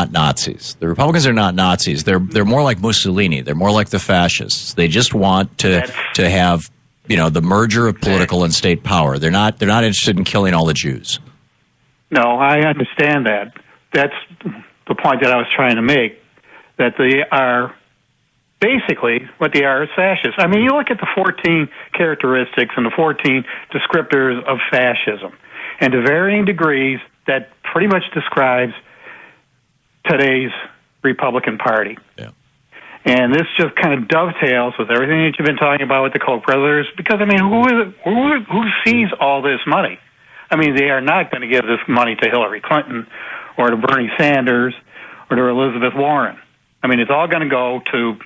not Nazis. The Republicans are not Nazis. They're more like Mussolini. They're more like the fascists. They just want to have, the merger of political and state power. They're not interested in killing all the Jews. No, I understand that. That's the point that I was trying to make, that they are basically what they are is fascists. I mean, you look at the 14 characteristics and the 14 descriptors of fascism, and to varying degrees, that pretty much describes today's Republican Party. Yeah. And this just kind of dovetails with everything that you've been talking about with the Koch brothers, because, I mean, who sees all this money? I mean, they are not going to give this money to Hillary Clinton or to Bernie Sanders or to Elizabeth Warren. I mean, it's all going to go to,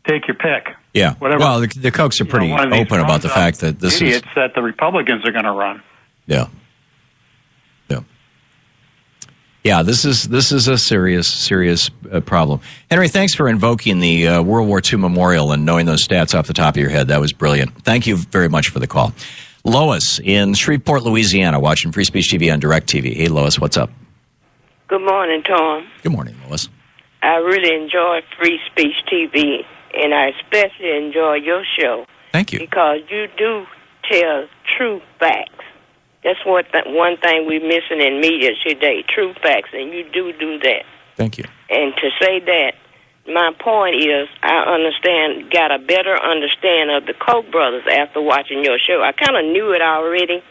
take your pick. Yeah. Whatever. Well, the Kochs are pretty open about the fact that this idiots that the Republicans are going to run. Yeah. Yeah. Yeah, this is a serious problem. Henry, thanks for invoking the World War II Memorial and knowing those stats off the top of your head. That was brilliant. Thank you very much for the call. Lois in Shreveport, Louisiana, watching Free Speech TV on DirecTV. Hey, Lois, what's up? Good morning, Tom. Good morning, Lois. I really enjoy Free Speech TV, and I especially enjoy your show. Thank you. Because you do tell true facts. That's one thing we're missing in media today, true facts, and you do that. Thank you. And to say that, my point is I got a better understanding of the Koch brothers after watching your show. I kind of knew it already,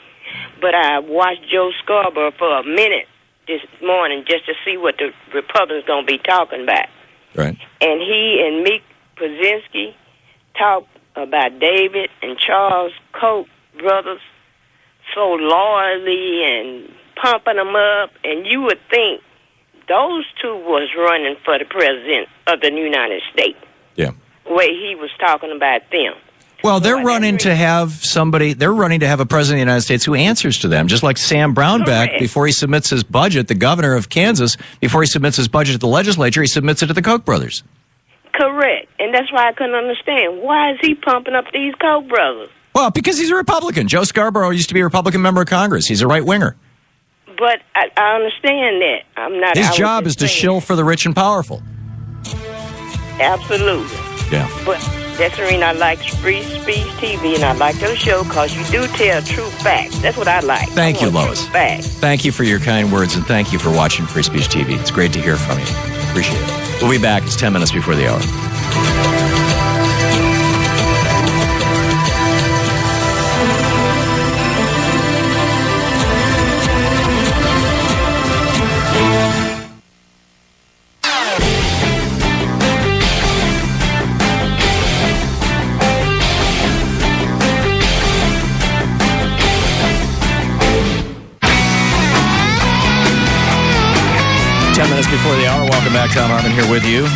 but I watched Joe Scarborough for a minute this morning just to see what the Republicans going to be talking about. Right. And he and Meek Brzezinski talked about David and Charles Koch brothers so loyally and pumping them up, and you would think those two was running for the president of the United States. Yeah. The way he was talking about them. Well, they're running to have a president of the United States who answers to them, just like Sam Brownback, before he submits his budget, the governor of Kansas, before he submits his budget to the legislature, he submits it to the Koch brothers. Correct. And that's why I couldn't understand. Why is he pumping up these Koch brothers? Well, because he's a Republican. Joe Scarborough used to be a Republican member of Congress. He's a right-winger. But I understand that. I'm not. His job is to shill for the rich and powerful. Absolutely. Yeah. But that's the reason I like Free Speech TV, and I like your show because you do tell true facts. That's what I like. Thank you, Lois. Thank you for your kind words, and thank you for watching Free Speech TV. It's great to hear from you. Appreciate it. We'll be back. It's 10 minutes before the hour. Before the hour, welcome back. Tom Harmon here with you.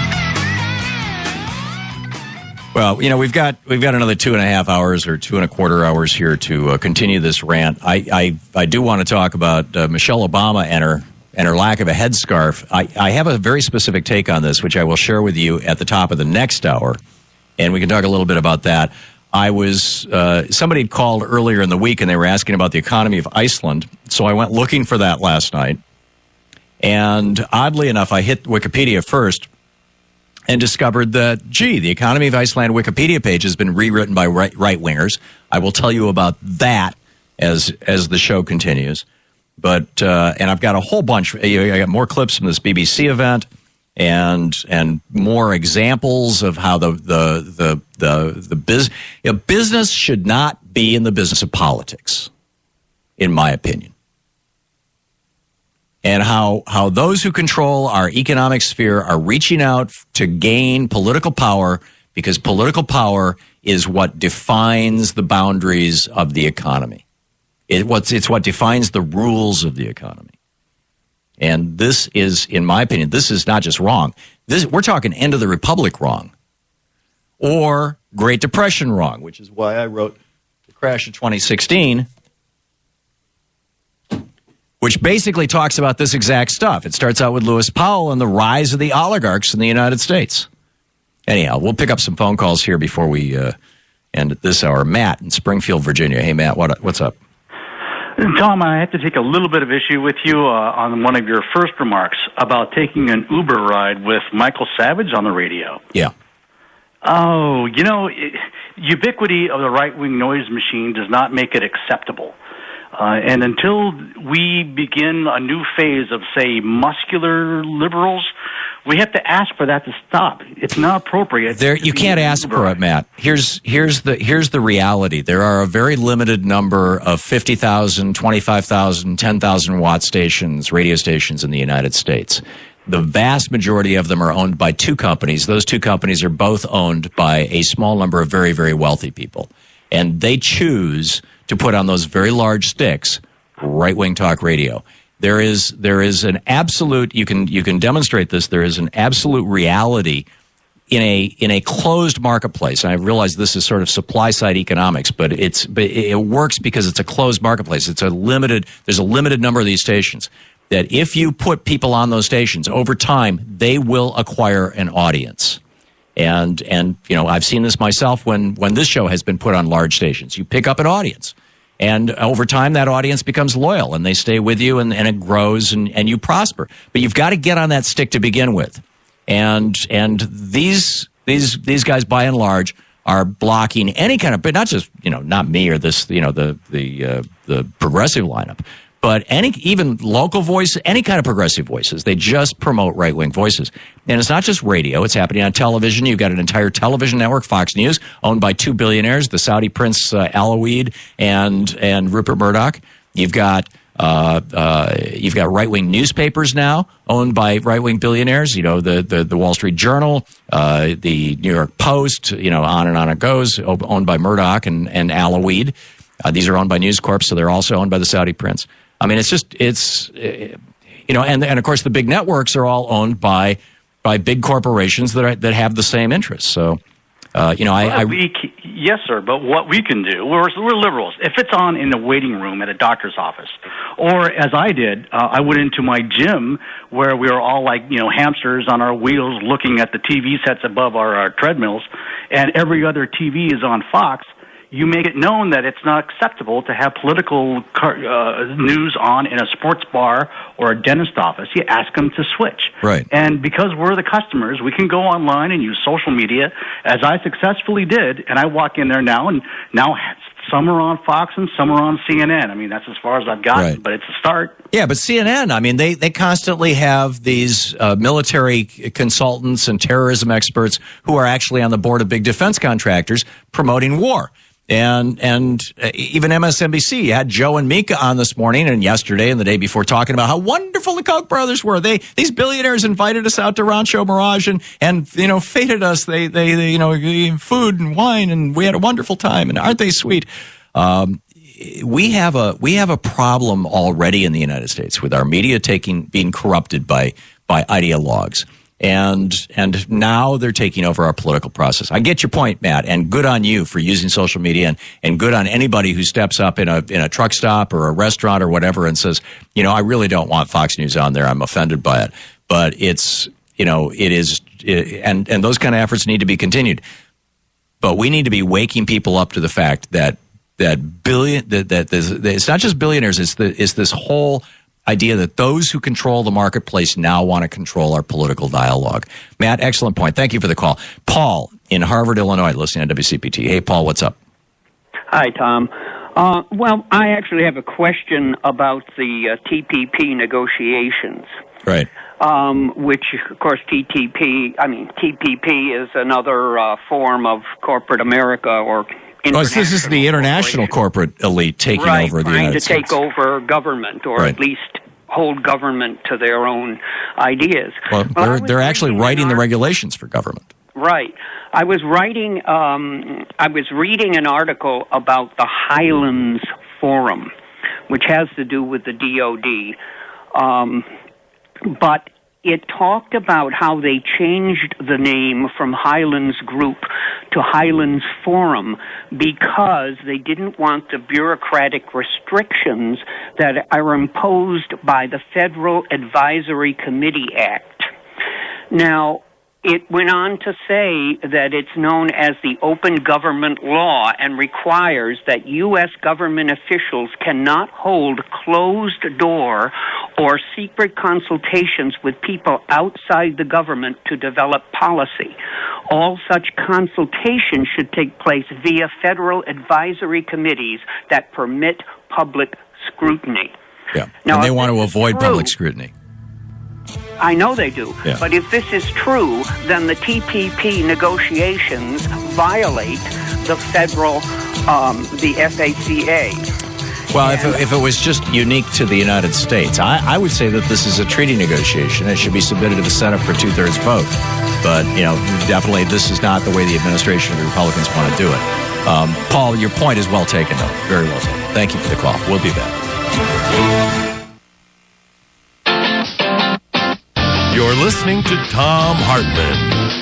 Well, we've got another 2.5 hours or 2.25 hours here to continue this rant. I do want to talk about Michelle Obama and her lack of a headscarf. I have a very specific take on this, which I will share with you at the top of the next hour, and we can talk a little bit about that. Somebody called earlier in the week, and they were asking about the economy of Iceland, so I went looking for that last night. And oddly enough, I hit Wikipedia first and discovered that, the economy of Iceland Wikipedia page has been rewritten by right-wingers. I will tell you about that as the show continues. But and I've got a whole bunch. I got more clips from this BBC event and more examples of how the business should not be in the business of politics, in my opinion. And how those who control our economic sphere are reaching out to gain political power, because political power is what defines the boundaries of the economy. It's what defines the rules of the economy. And this is, in my opinion, this is not just wrong. We're talking end of the Republic wrong, or Great Depression wrong, which is why I wrote The Crash of 2016. Which basically talks about this exact stuff. It starts out with Lewis Powell and the rise of the oligarchs in the United States. Anyhow, we'll pick up some phone calls here before we end this hour. Matt in Springfield, Virginia. Hey, Matt, what's up? Tom, I have to take a little bit of issue with you on one of your first remarks about taking an Uber ride with Michael Savage on the radio. Yeah. Oh, ubiquity of the right-wing noise machine does not make it acceptable. And until we begin a new phase of, say, muscular liberals, we have to ask for that to stop. It's not appropriate. You can't ask for it, Matt. Here's the reality. There are a very limited number of 50,000, 25,000, 10,000 watt stations, radio stations in the United States. The vast majority of them are owned by two companies. Those two companies are both owned by a small number of very, very wealthy people. And they choose to put on those very large sticks right-wing talk radio. There is an absolute, you can demonstrate this, there is an absolute reality in a closed marketplace. And I realize this is sort of supply-side economics, but it works because it's a closed marketplace. There's a limited number of these stations that if you put people on those stations over time, they will acquire an audience. And I've seen this myself when this show has been put on large stations. You pick up an audience. And over time, that audience becomes loyal, and they stay with you, and it grows, and you prosper. But you've got to get on that stick to begin with. And these guys, by and large, are blocking any kind of, but not just not me or this the progressive lineup, but even local voice, any kind of progressive voices. They just promote right-wing voices. And it's not just radio. It's happening on television. You've got an entire television network, Fox News, owned by two billionaires, the Saudi prince Alaouid and Rupert Murdoch. You've got right-wing newspapers now owned by right-wing billionaires. The Wall Street Journal, the New York Post, on and on it goes, owned by Murdoch and Alaouid. These are owned by News Corp, so they're also owned by the Saudi prince. I mean, and of course the big networks are all owned by big corporations that have the same interests. So, yes, sir. But what we can do, we're liberals. If it's on in the waiting room at a doctor's office, or as I did, I went into my gym where we were all like hamsters on our wheels, looking at the TV sets above our treadmills, and every other TV is on Fox. You make it known that it's not acceptable to have political news on in a sports bar or a dentist office. You ask them to switch. Right. And because we're the customers, we can go online and use social media, as I successfully did, and I walk in there now, and now some are on Fox and some are on CNN. I mean, that's as far as I've gotten, right. But it's a start. Yeah, but CNN, I mean, they constantly have these military consultants and terrorism experts who are actually on the board of big defense contractors promoting war. And even MSNBC had Joe and Mika on this morning and yesterday and the day before talking about how wonderful the Koch brothers were. These billionaires invited us out to Rancho Mirage and feted us. They food and wine, and we had a wonderful time. And aren't they sweet? We have a problem already in the United States with our media being corrupted by ideologues. And now they're taking over our political process. I get your point, Matt, and good on you for using social media, and good on anybody who steps up in a truck stop or a restaurant or whatever and says, I really don't want Fox News on there. I'm offended by it. But and those kind of efforts need to be continued. But we need to be waking people up to the fact that it's not just billionaires. It's this whole idea that those who control the marketplace now want to control our political dialogue. Matt, excellent point. Thank you for the call. Paul in Harvard, Illinois, listening to WCPT. Hey, Paul, what's up? Hi, Tom. Well, I actually have a question about the TPP negotiations. Right. Which, of course, TPP is another form of corporate America or this is the international corporate elite taking over the United States. Trying to take over government, or at least hold government to their own ideas. Well, they're actually writing the regulations for government. Right. I was reading an article about the Highlands Forum, which has to do with the DOD. But it talked about how they changed the name from Highlands Group to Highlands Forum because they didn't want the bureaucratic restrictions that are imposed by the Federal Advisory Committee Act. Now, It went on to say that it's known as the open government law and requires that U.S. government officials cannot hold closed door or secret consultations with people outside the government to develop policy. All such consultations should take place via federal advisory committees that permit public scrutiny. Yeah, now, and they want to avoid public scrutiny. I know they do. Yeah. But if this is true, then the TPP negotiations violate the federal, the FACA. Well, if it was just unique to the United States, I would say that this is a treaty negotiation. It should be submitted to the Senate for 2/3 vote. But, definitely this is not the way the administration or the Republicans want to do it. Paul, your point is well taken, though. Very well taken. Thank you for the call. We'll be back. You're listening to Thom Hartmann.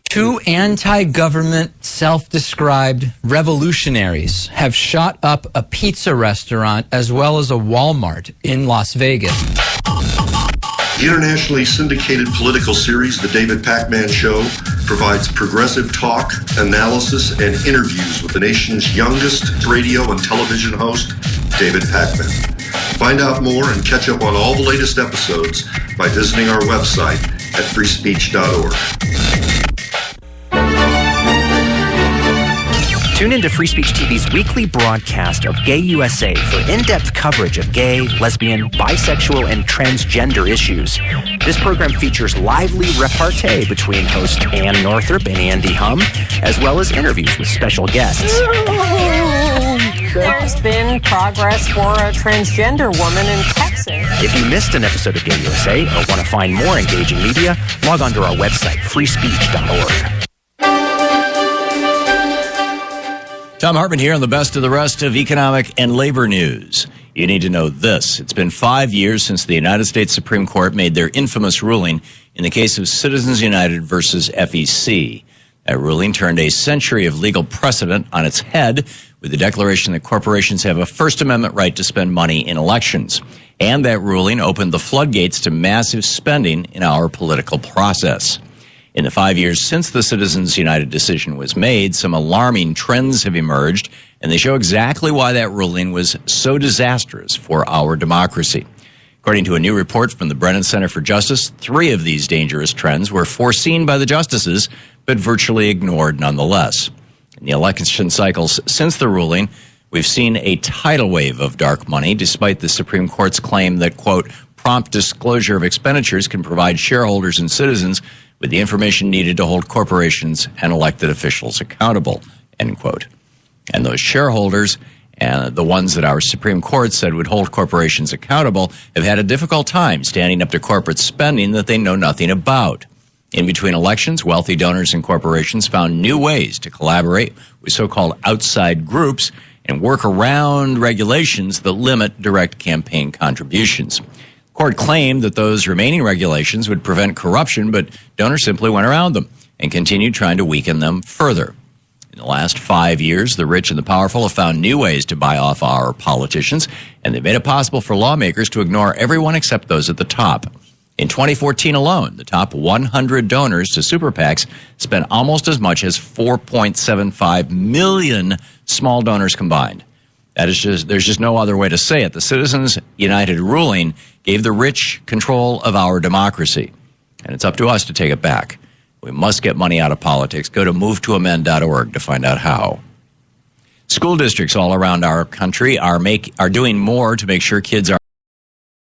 Two anti-government, self-described revolutionaries have shot up a pizza restaurant as well as a Walmart in Las Vegas. The internationally syndicated political series, The David Pakman Show, provides progressive talk, analysis, and interviews with the nation's youngest radio and television host, David Pakman. Find out more and catch up on all the latest episodes by visiting our website at freespeech.org. Tune into Free Speech TV's weekly broadcast of Gay USA for in-depth coverage of gay, lesbian, bisexual, and transgender issues. This program features lively repartee between hosts Ann Northrup and Andy Hum, as well as interviews with special guests. There's been progress for a transgender woman in Texas. If you missed an episode of Gay USA or want to find more engaging media, log on to our website, freespeech.org. Thom Hartmann here on the best of the rest of economic and labor news. You need to know this. It's been 5 years since the United States Supreme Court made their infamous ruling in the case of Citizens United versus FEC. That ruling turned a century of legal precedent on its head with the declaration that corporations have a First Amendment right to spend money in elections. And that ruling opened the floodgates to massive spending in our political process. In the 5 years since the Citizens United decision was made, some alarming trends have emerged, and they show exactly why that ruling was so disastrous for our democracy. According to a new report from the Brennan Center for Justice, 3 of these dangerous trends were foreseen by the justices, but virtually ignored nonetheless. In the election cycles since the ruling, we've seen a tidal wave of dark money, despite the Supreme Court's claim that, quote, prompt disclosure of expenditures can provide shareholders and citizens with the information needed to hold corporations and elected officials accountable, end quote. And those shareholders, and the ones that our Supreme Court said would hold corporations accountable, have had a difficult time standing up to corporate spending that they know nothing about. In between elections, wealthy donors and corporations found new ways to collaborate with so-called outside groups and work around regulations that limit direct campaign contributions. Court claimed that those remaining regulations would prevent corruption, but donors simply went around them and continued trying to weaken them further. In the last 5 years, the rich and the powerful have found new ways to buy off our politicians, and they've made it possible for lawmakers to ignore everyone except those at the top. In 2014 alone, the top 100 donors to super PACs spent almost as much as 4.75 million small donors combined. There's just no other way to say it. The Citizens United ruling gave the rich control of our democracy, and it's up to us to take it back. We must get money out of politics. Go to movetoamend.org to find out how. School districts all around our country are doing more to make sure kids are